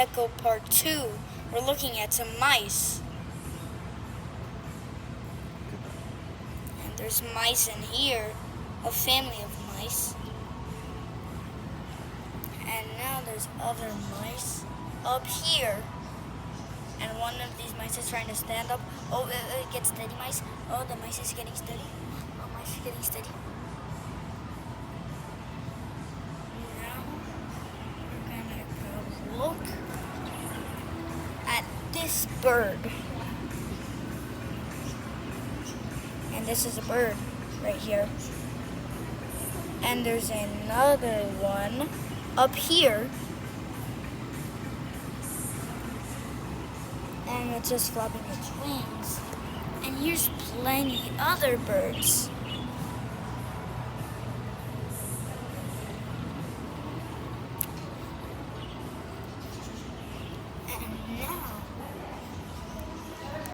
Petco Part 2. We're looking at some mice. And there's mice in here, a family of mice. And now there's other mice up here. And one of these mice is trying to stand up. Oh, get steady, mice. Oh, the mice is getting steady. Oh, mice is getting steady. Now, we're gonna go look at this bird. And this is a bird right here. And there's another one up here. And it's just flapping its wings. And here's plenty other birds.